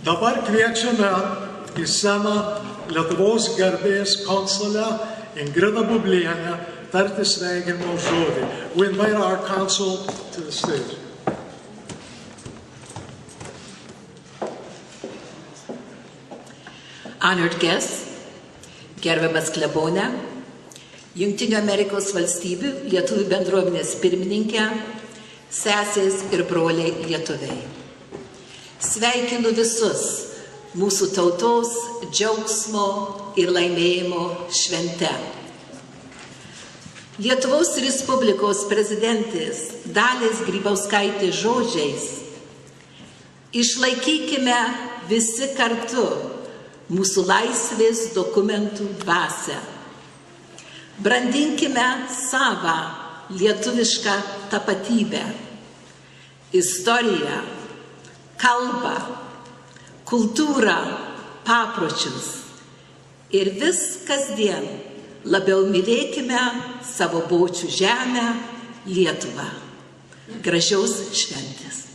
Dabar kviečiame į sceną Lietuvos garbės konsulę Ingridą Bublienę tarti sveikinimo žodį. We invite our consul to the stage. Honored guests, gerbiamas klebone, Jungtinių Amerikos valstybių lietuvių bendruomenės pirmininkė, sesės ir broliai lietuviai. Sveikinu visus mūsų tautos džiaugsmo ir laimėjimo švente. Lietuvos Respublikos prezidentės Dalios Grybauskaitės žodžiais: išlaikykime visi kartu mūsų laisvės dokumentų dvasią. Brandinkime savą lietuvišką tapatybę, istoriją, kalbą, kultūrą, papročius ir vis kasdien labiau mylėkime savo bočių žemę, Lietuvą. Gražiaus šventės.